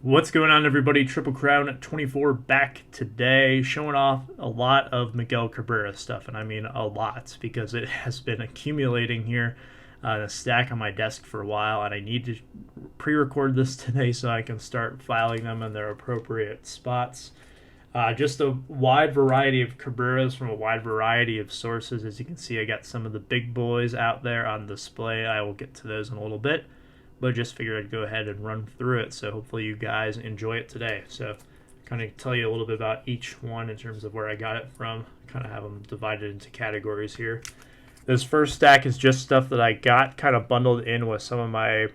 What's going on, everybody? Triple Crown 24 back today, showing off a lot of Miguel Cabrera stuff, and I mean a lot because it has been accumulating here in a stack on my desk for a while, and I need to pre-record this today so I can start filing them in their appropriate spots. Just a wide variety of Cabreras from a wide variety of sources. As you can see, I got some of the big boys out there on display. I will get to those in a little bit, but just figured I'd go ahead and run through it. So hopefully you guys enjoy it today. So kind of tell you a little bit about each one in terms of where I got it from. Kind of have them divided into categories here. This first stack is just stuff that I got kind of bundled in with some of my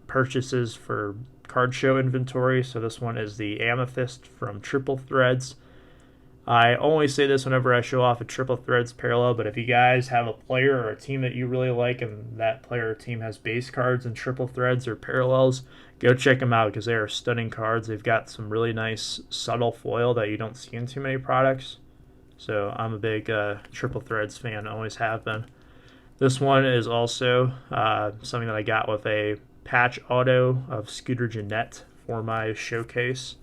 purchases for card show inventory. So this one is the Amethyst from Triple Threads. I always say this whenever I show off a Triple Threads parallel, but if you guys have a player or a team that you really like and that player or team has base cards and Triple Threads or parallels, go check them out because they are stunning cards. They've got some really nice subtle foil that you don't see in too many products. So I'm a big Triple Threads fan, always have been. This one is also something that I got with a patch auto of Scooter Jeanette for my showcase.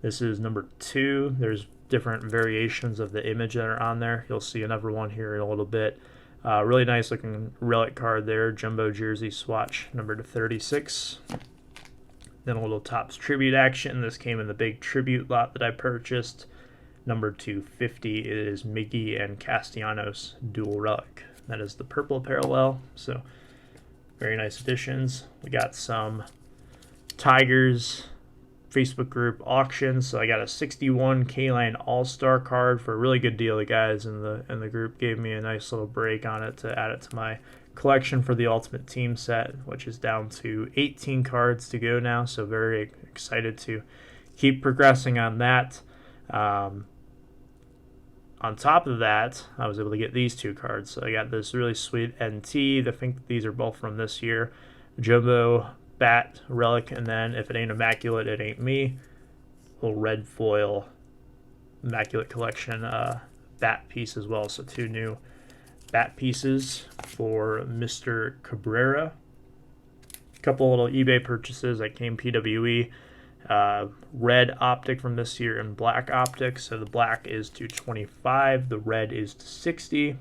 This is number 2. There's different variations of the image that are on there. You'll see another one here in a little bit. Really nice looking relic card there. Jumbo jersey swatch number 36. Then a little Topps tribute action. This came in the big tribute lot that I purchased. Number 250 is Miggy and Castellanos dual relic. That is the purple parallel. So very nice additions. We got some Tigers Facebook group auctions. So I got a 61 K-Line All-Star card for a really good deal. The guys in the group gave me a nice little break on it to add it to my collection for the Ultimate Team set, which is down to 18 cards to go now. So very excited to keep progressing on that. On top of that, I was able to get these 2 cards. So I got this really sweet NT. I think these are both from this year. Jumbo Bat relic, and then if it ain't Immaculate, it ain't me. Little red foil Immaculate collection bat piece as well. So 2 new bat pieces for Mr. Cabrera. A couple little eBay purchases that came PWE. Red optic from this year and black optic. So the black is to 25, the red is to 60.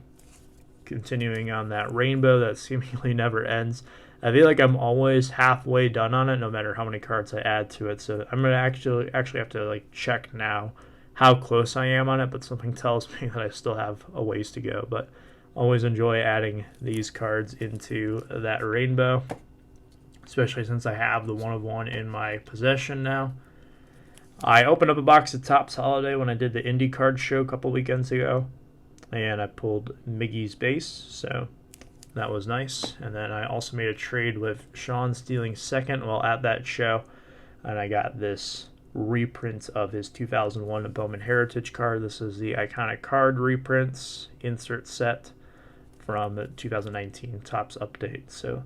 Continuing on that rainbow that seemingly never ends. I feel like I'm always halfway done on it, no matter how many cards I add to it. So I'm gonna actually have to like check now how close I am on it, but something tells me that I still have a ways to go. But always enjoy adding these cards into that rainbow, especially since I have the 1 of 1 in my possession now. I opened up a box of Topps Holiday when I did the Indie card show a couple weekends ago, and I pulled Miggy's base, so that was nice. And then I also made a trade with Shaun stealing second while at that show, and I got this reprint of his 2001 Bowman Heritage card. This is the Iconic Card reprints insert set from the 2019 Topps update. So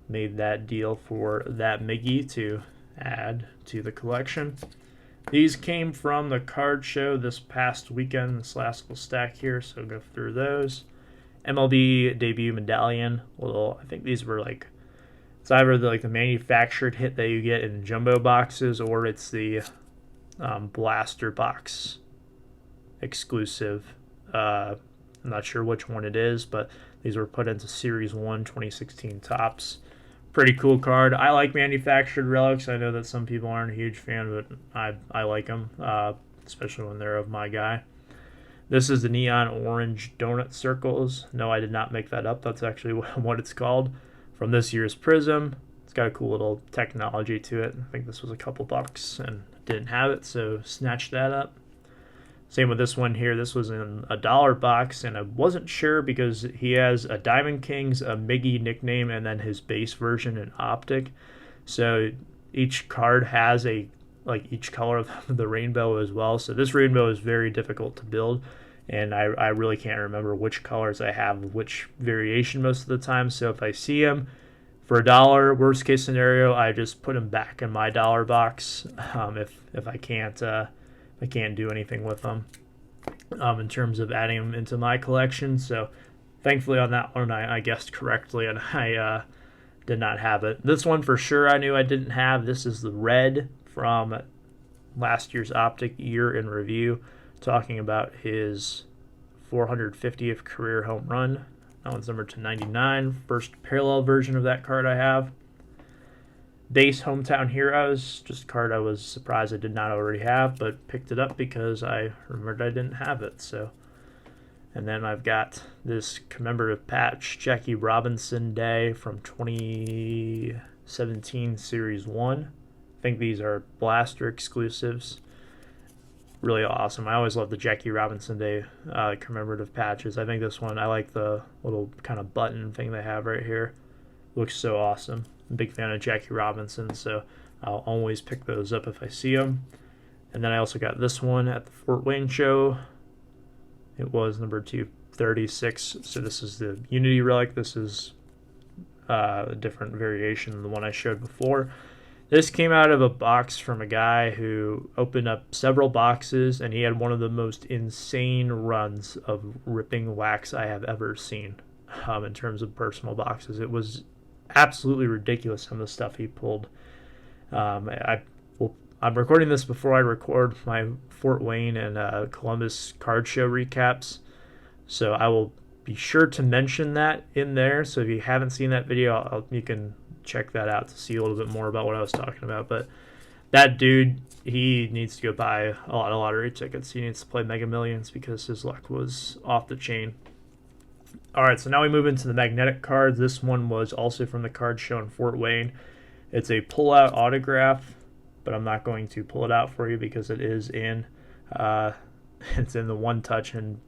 made that deal for that Miggy to add to the collection. These came from the card show this past weekend, this last little stack here, so go through those. MLB debut medallion. I think these were like, it's either the manufactured hit that you get in jumbo boxes, or it's the blaster box exclusive. I'm not sure which one it is, but these were put into Series 1 2016 Topps. Pretty cool card. I like manufactured relics. I know that some people aren't a huge fan, but I like them, especially when they're of my guy. This is the neon orange donut circles. No, I did not make that up. That's actually what it's called. From this year's Prism. It's got a cool little technology to it. I think this was a couple bucks and didn't have it, so snatched that up. Same with this one here. This was in a dollar box, and I wasn't sure because he has a Diamond Kings, a Miggy nickname, and then his base version in Optic. So each card has each color of the rainbow as well. So this rainbow is very difficult to build, and I really can't remember which colors I have, which variation most of the time. So if I see them for $1, worst case scenario, I just put them back in my dollar box. If I can't do anything with them in terms of adding them into my collection. So thankfully on that one I guessed correctly, and I did not have it. This one for sure I knew I didn't have. This is the red from last year's Optic Year in Review, talking about his 450th career home run. That one's numbered to 99. First parallel version of that card I have. Base Hometown Heroes, just a card I was surprised I did not already have, but picked it up because I remembered I didn't have it. So, and then I've got this commemorative patch, Jackie Robinson Day from 2017 Series 1. I think these are Blaster exclusives. Really awesome. I always love the Jackie Robinson Day commemorative patches. I think this one, I like the little kind of button thing they have right here. Looks so awesome. I'm a big fan of Jackie Robinson, so I'll always pick those up if I see them. And then I also got this one at the Fort Wayne show. It was number 236. So this is the Unity Relic. This is a different variation than the one I showed before. This came out of a box from a guy who opened up several boxes, and he had one of the most insane runs of ripping wax I have ever seen in terms of personal boxes. It was absolutely ridiculous some of the stuff he pulled. I'm recording this before I record my Fort Wayne and Columbus card show recaps, so I will be sure to mention that in there. So if you haven't seen that video, you can check that out to see a little bit more about what I was talking about. But that dude, he needs to go buy a lot of lottery tickets. He needs to play Mega Millions because his luck was off the chain. Alright, so now we move into the magnetic cards. This one was also from the card show in Fort Wayne. It's a pull-out autograph, but I'm not going to pull it out for you because it is in it's in the one touch and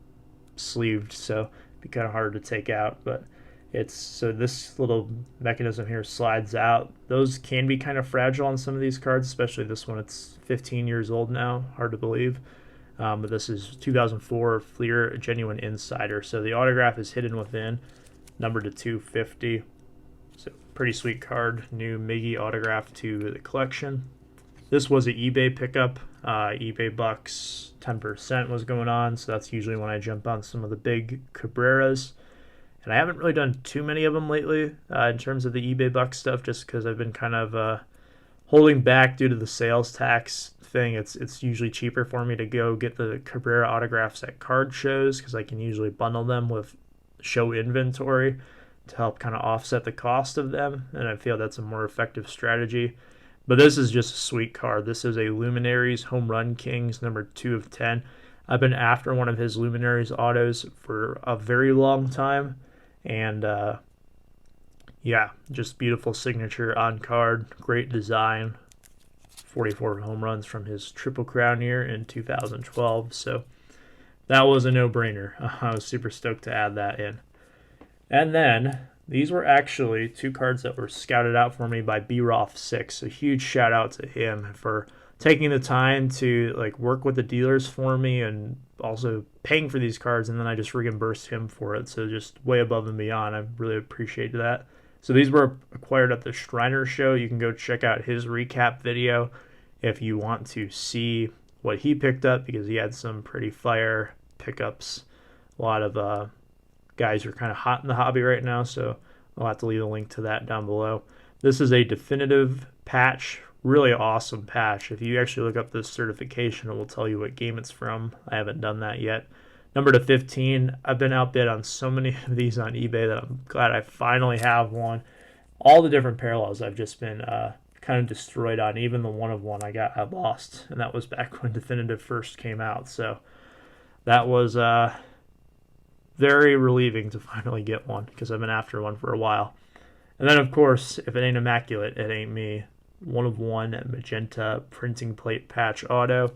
sleeved, so it'd be kind of hard to take out. But it's so this little mechanism here slides out. Those can be kind of fragile on some of these cards, especially this one. It's 15 years old now, hard to believe. But this is 2004 Fleer Genuine Insider. So the autograph is hidden within, numbered to 250. So pretty sweet card. New Miggy autograph to the collection. This was an eBay pickup. eBay bucks, 10% was going on. So that's usually when I jump on some of the big Cabreras. And I haven't really done too many of them lately in terms of the eBay bucks stuff, just because I've been kind of holding back due to the sales tax thing. It's usually cheaper for me to go get the Cabrera autographs at card shows because I can usually bundle them with show inventory to help kind of offset the cost of them, and I feel that's a more effective strategy. But this is just a sweet card. This is a Luminaries Home Run Kings, number 2 of 10. I've been after one of his Luminaries autos for a very long time, and yeah, just beautiful signature on card, great design. 44 home runs from his Triple Crown year in 2012, so that was a no-brainer. I was super stoked to add that in. And then these were actually 2 cards that were scouted out for me by BRoff6. A huge shout out to him for taking the time to work with the dealers for me and also paying for these cards, and then I just reimbursed him for it. So just way above and beyond. I really appreciate that. So these were acquired at the Shriner show. You can go check out his recap video if you want to see what he picked up, because he had some pretty fire pickups. A lot of guys are kind of hot in the hobby right now, so I'll have to leave a link to that down below. This is a definitive patch, really awesome patch. If you actually look up this certification, it will tell you what game it's from. I haven't done that yet. Number to 15. I've been outbid on so many of these on eBay that I'm glad I finally have one. All the different parallels I've just been kind of destroyed on. Even the 1 of 1 I lost, and that was back when Definitive first came out. So that was very relieving to finally get one, because I've been after one for a while. And then, of course, if it ain't Immaculate, it ain't me. 1 of 1 magenta printing plate patch auto.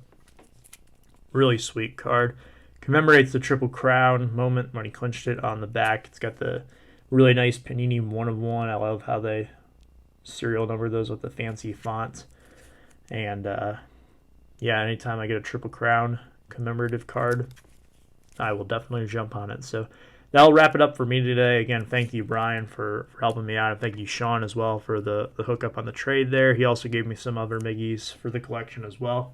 Really sweet card. Commemorates the Triple Crown moment when he clinched it on the back. It's got the really nice Panini 1 of 1. I love how they serial number those with the fancy font. And yeah, anytime I get a Triple Crown commemorative card, I will definitely jump on it. So that'll wrap it up for me today. Again, thank you, Brian, for helping me out. And thank you, Shaun, as well, for the hookup on the trade there. He also gave me some other Miggies for the collection as well.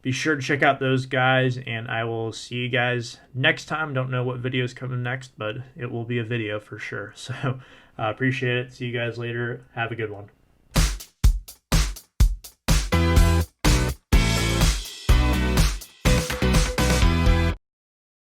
Be sure to check out those guys, and I will see you guys next time. Don't know what video is coming next, but it will be a video for sure. So appreciate it. See you guys later. Have a good one.